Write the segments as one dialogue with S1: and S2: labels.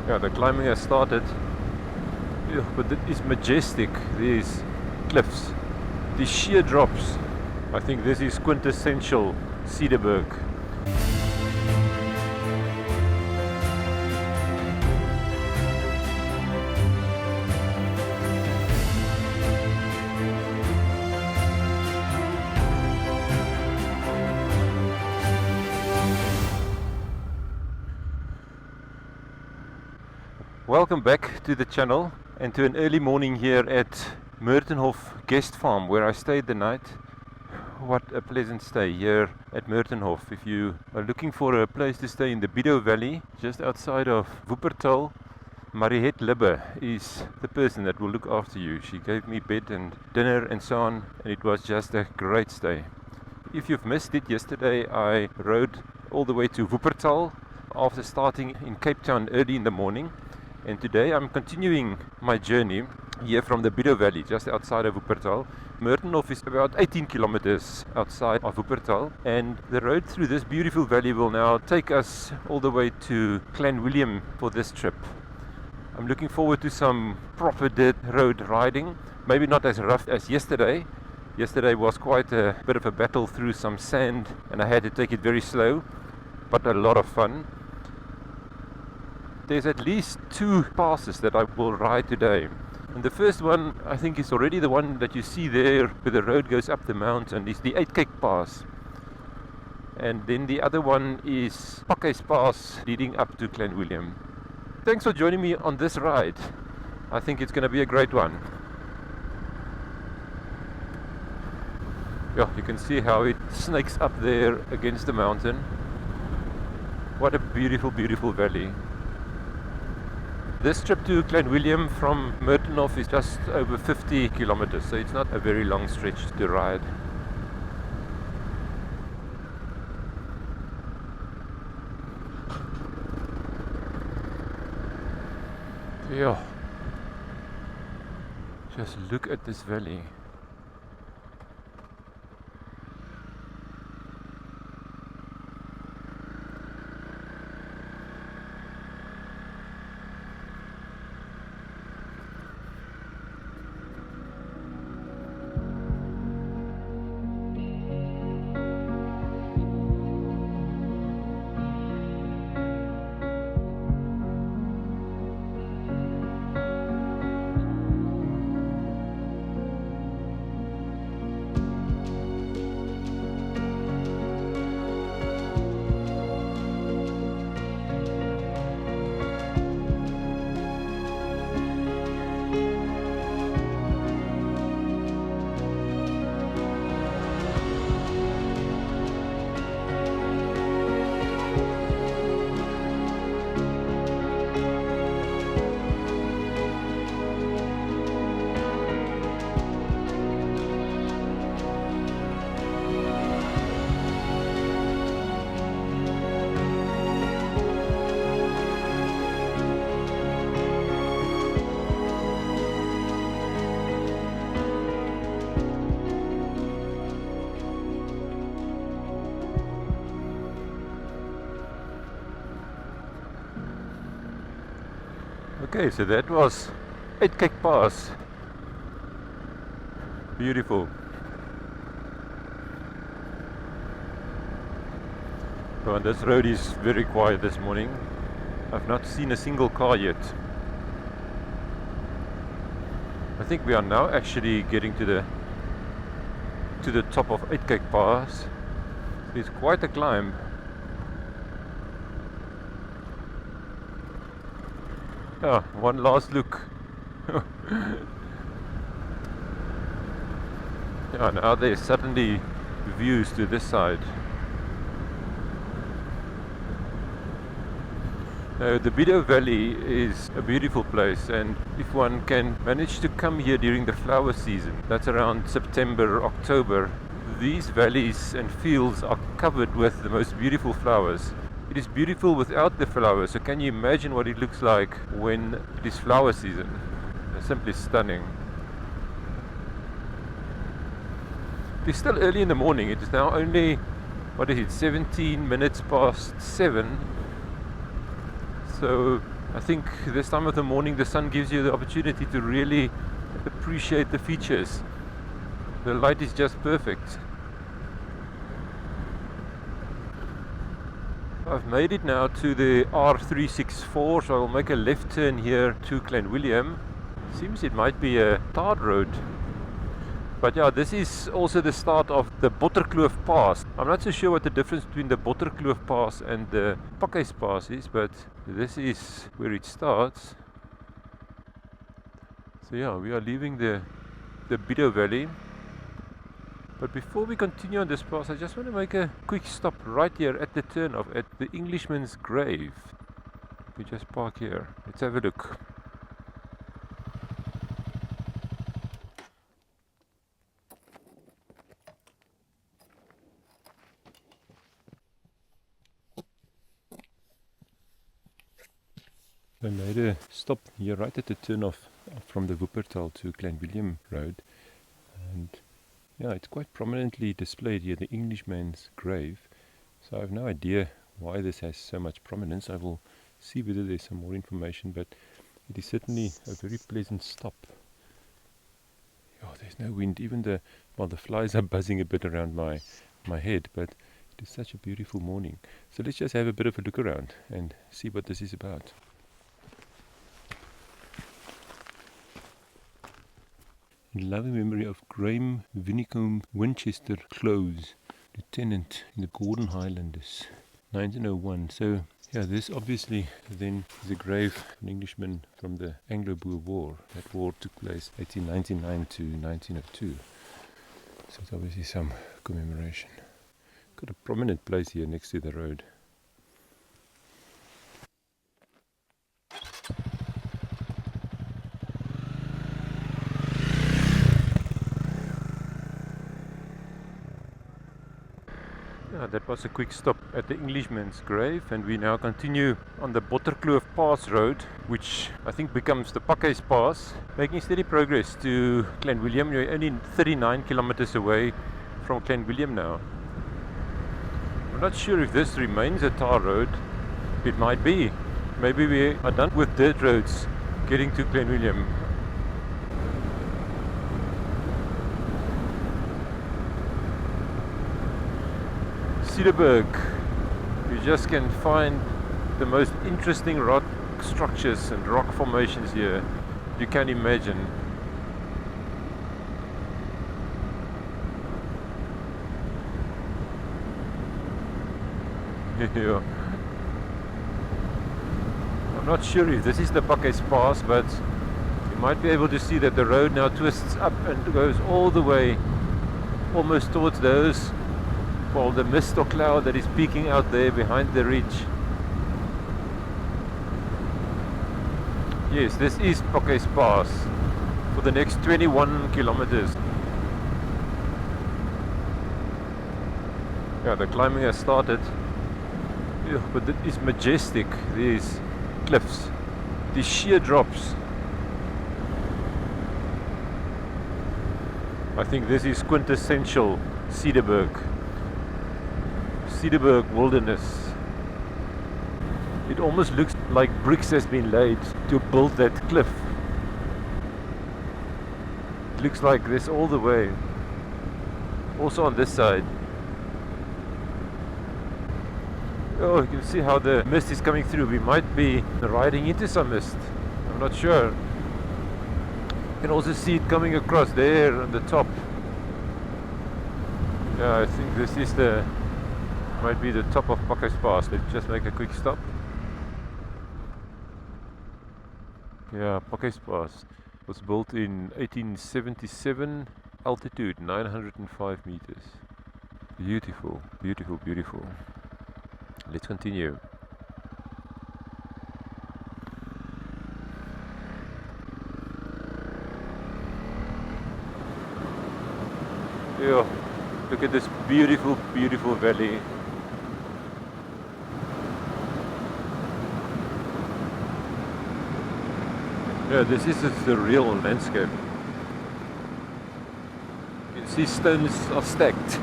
S1: Yeah, the climbing has started. Yeah, but it is majestic, these cliffs, these sheer drops. I think this is quintessential Cederberg. Welcome back to the channel and to an early morning here at Mertenhof Guest Farm, where I stayed the night. What a pleasant stay here at Mertenhof. If you are looking for a place to stay in the Biedouw Valley, just outside of Wuppertal, Mariette Libbe is the person that will look after you. She gave me bed and dinner and so on, and it was just a great stay. If you've missed it, yesterday I rode all the way to Wuppertal after starting in Cape Town early in the morning. And today I'm continuing my journey here from the Biedouw Valley, just outside of Wuppertal. Mertenhof is about 18 kilometers outside of Wuppertal, and the road through this beautiful valley will now take us all the way to Clanwilliam for this trip. I'm looking forward to some proper dirt road riding, maybe not as rough as yesterday. Yesterday was quite a bit of a battle through some sand, and I had to take it very slow, but a lot of fun. There's at least 2 passes that I will ride today. And the first one, I think, is already the one that you see there, where the road goes up the mountain, is the Uitkyk Pass. And then the other one is Pakhuis Pass, leading up to Clanwilliam. Thanks for joining me on this ride. I think it's going to be a great one. Yeah, you can see how it snakes up there against the mountain. What a beautiful, beautiful valley. This trip to Clanwilliam from Mertenhof is just over 50 kilometers, so it's not a very long stretch to ride. Yeah, just look at this valley. Okay, so that was Uitkyk Pass. Beautiful. Oh, and this road is very quiet this morning. I've not seen a single car yet. I think we are now actually getting to the top of Uitkyk Pass. It's quite a climb. Ah, one last look. Yeah, now there's suddenly views to this side. The Biedouw Valley is a beautiful place, and if one can manage to come here during the flower season, that's around September, October, these valleys and fields are covered with the most beautiful flowers. It is beautiful without the flowers, so can you imagine what it looks like when it is flower season? It's simply stunning. It's still early in the morning. It is now only, 17 minutes past 7. So I think this time of the morning the sun gives you the opportunity to really appreciate the features. The light is just perfect. I've made it now to the R364, so I'll make a left turn here to Clanwilliam. Seems it might be a tarred road. But yeah, this is also the start of the Pakhuis Pass. I'm not so sure what the difference between the Pakhuis Pass and the Pakhuis Pass is, but this is where it starts. So yeah, we are leaving the Biedouw Valley. But before we continue on this pass, I just want to make a quick stop right here at the turn off at the Englishman's grave. We just park here. Let's have a look. I made a stop here right at the turn off from the Wuppertal to Clanwilliam Road, and yeah, it's quite prominently displayed here, the Englishman's grave. So I have no idea why this has so much prominence. I will see whether there's some more information, but it is certainly a very pleasant stop. Oh, there's no wind. Even the flies are buzzing a bit around my head, but it is such a beautiful morning. So let's just have a bit of a look around and see what this is about. In loving memory of Graham Winicombe Winchester Close, Lieutenant in the Gordon Highlanders, 1901. So yeah, this obviously then is a grave of an Englishman from the Anglo-Boer War. That war took place 1899 to 1902. So it's obviously some commemoration. Got a prominent place here next to the road. That was a quick stop at the Englishman's grave, and we now continue on the Pakhuis Pass road, which I think becomes the Pakhuis Pass, making steady progress to Clanwilliam. You're only 39 kilometers away from Clanwilliam now. I'm not sure if this remains a tar road. It might be. Maybe we are done with dirt roads getting to Clanwilliam. Cederberg, you just can find the most interesting rock structures and rock formations here you can imagine. Yeah. I'm not sure if this is the Pakhuis Pass, but you might be able to see that the road now twists up and goes all the way almost towards those, well, the mist or cloud that is peeking out there behind the ridge. Yes, this is Pakhuis Pass for the next 21 kilometers. Yeah, the climbing has started. Yeah, but it is majestic, these cliffs, these sheer drops. I think this is quintessential Cederberg. Cederberg wilderness. It almost looks like bricks has been laid to build that cliff. It looks like this all the way. Also on this side. Oh, you can see how the mist is coming through. We might be riding into some mist. I'm not sure. You can also see it coming across there on the top. Yeah, I think this is might be the top of Pakhuis Pass. Let's just make a quick stop. Yeah, Pakhuis Pass was built in 1877, altitude 905 meters. Beautiful, beautiful, beautiful. Let's continue. Yeah, look at this beautiful, beautiful valley. Yeah, this is the real landscape. You can see stones are stacked.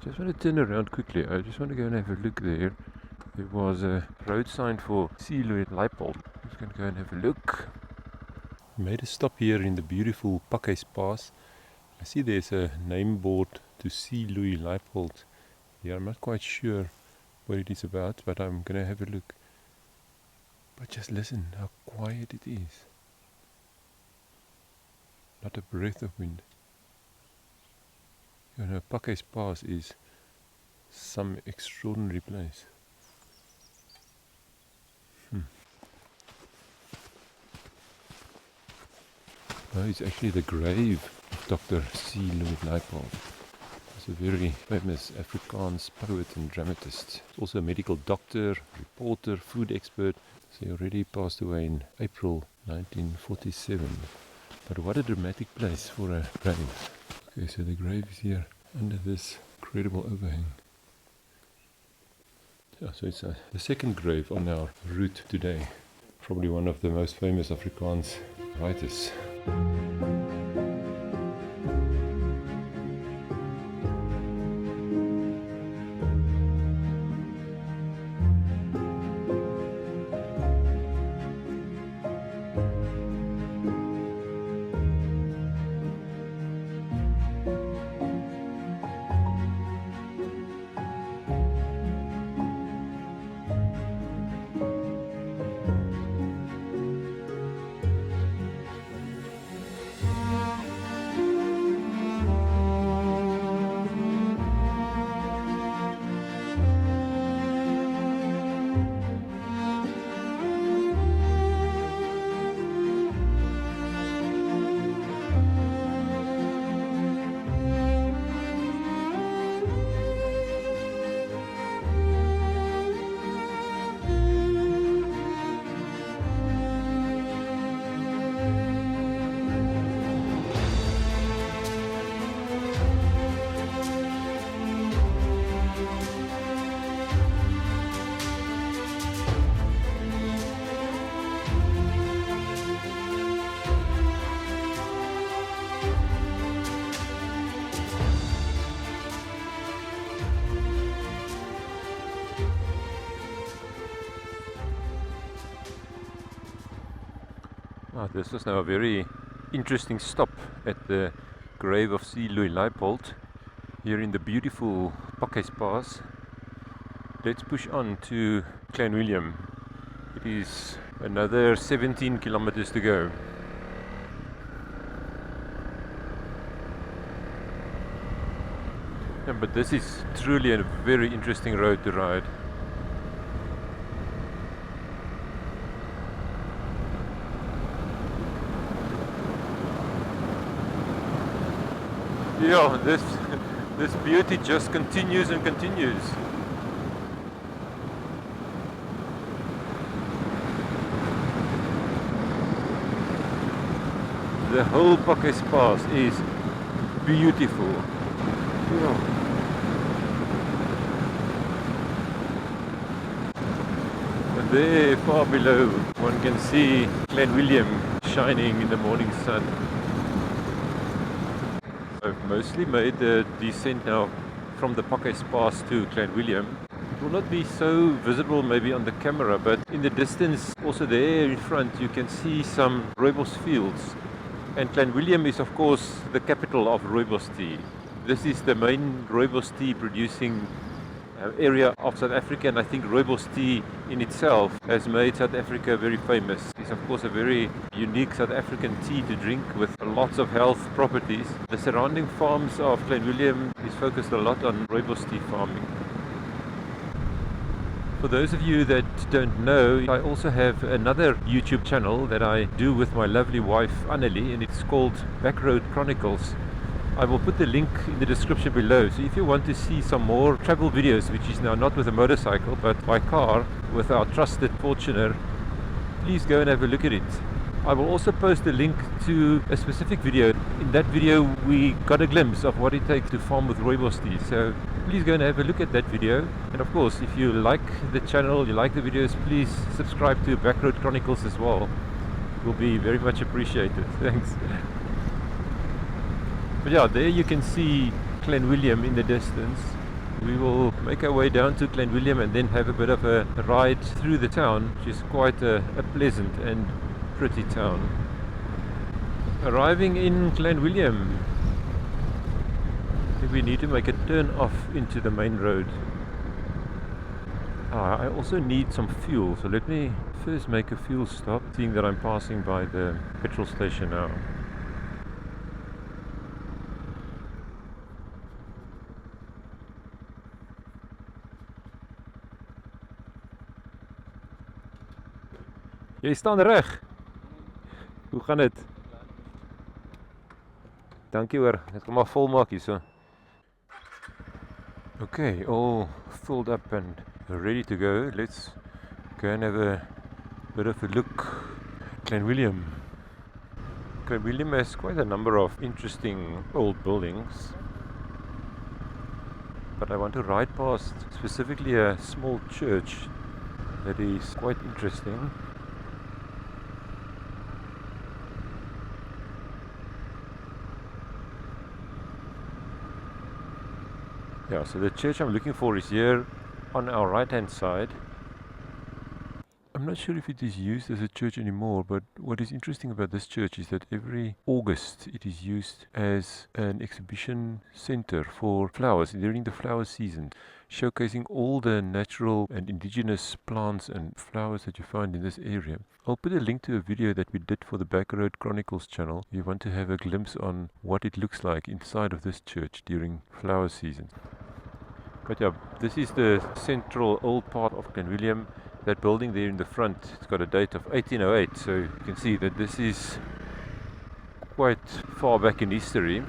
S1: just want to turn around quickly. I just want to go and have a look there. There was a road sign for C. Louis Leipold. Just going to go and have a look. Made a stop here in the beautiful Pakhuis Pass. I see there's a name board to C. Louis Leipold. Yeah, I'm not quite sure what it is about, but I'm going to have a look. But just listen how quiet it is. Not a breath of wind. You know, Pakhuis Pass is some extraordinary place. Oh, it's actually the grave of Dr. C. Louis Leipold. He's a very famous Afrikaans poet and dramatist. Also a medical doctor, reporter, food expert. So he already passed away in April 1947. But what a dramatic place for a grave. Okay, so the grave is here under this incredible overhang. Yeah, so it's the second grave on our route today. Probably one of the most famous Afrikaans writers. This was now a very interesting stop at the grave of C. Louis Leipold here in the beautiful Pakhuis Pass. Let's push on to Clanwilliam. It is another 17 kilometers to go. Yeah, but this is truly a very interesting road to ride. Yeah, this beauty just continues and continues. The whole Pakhuis Pass is beautiful. Yeah. And there, far below, one can see Clanwilliam shining in the morning sun. I've mostly made the descent now from the Pakhuis Pass to Clanwilliam. It will not be so visible maybe on the camera, but in the distance, also there in front, you can see some rooibos fields. And Clanwilliam is of course the capital of rooibos tea. This is the main rooibos tea producing area of South Africa, and I think rooibos tea in itself has made South Africa very famous. It's of course a very unique South African tea to drink with lots of health properties. The surrounding farms of Clanwilliam is focused a lot on rooibos tea farming. For those of you that don't know, I also have another YouTube channel that I do with my lovely wife Annelie, and it's called Backroad Chronicles. I will put the link in the description below, so if you want to see some more travel videos, which is now not with a motorcycle but by car with our trusted Fortuner, please go and have a look at it. I will also post a link to a specific video. In that video we got a glimpse of what it takes to farm with rooibos tea, so please go and have a look at that video. And of course, if you like the channel, you like the videos, please subscribe to Backroad Chronicles as well. It will be very much appreciated. Thanks. But yeah, there you can see Clanwilliam in the distance. We will make our way down to Clanwilliam and then have a bit of a ride through the town, which is quite a pleasant and pretty town. Arriving in Clanwilliam, I think we need to make a turn off into the main road. I also need some fuel, so let me first make a fuel stop, seeing that I'm passing by the petrol station now. Jy staan reg. Hoe gaan dit? Dankie hoor. Ek gaan maar vol maak hierso. Okay, all filled up and ready to go. Let's go and have a bit of a look. Clanwilliam. Clanwilliam has quite a number of interesting old buildings. But I want to ride past specifically a small church that is quite interesting. Yeah, so the church I'm looking for is here on our right hand side. I'm not sure if it is used as a church anymore, but what is interesting about this church is that every August it is used as an exhibition center for flowers during the flower season, showcasing all the natural and indigenous plants and flowers that you find in this area. I'll put a link to a video that we did for the Back Road Chronicles channel if you want to have a glimpse on what it looks like inside of this church during flower season. But yeah, this is the central old part of Clanwilliam. That building there in the front, it's got a date of 1808, so you can see that this is quite far back in history.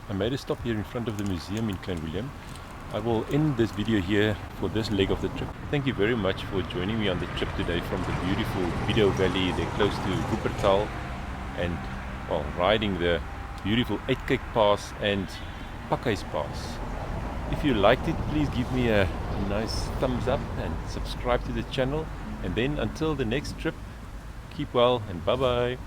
S1: I made a stop here in front of the museum in Clanwilliam. I will end this video here for this leg of the trip. Thank you very much for joining me on the trip today from the beautiful Biedouw Valley. They're close to Wuppertal, and well, riding the beautiful Uitkyk Pass and Pakhuis Pass. If you liked it, please give me a nice thumbs up and subscribe to the channel. And then until the next trip, keep well and bye bye.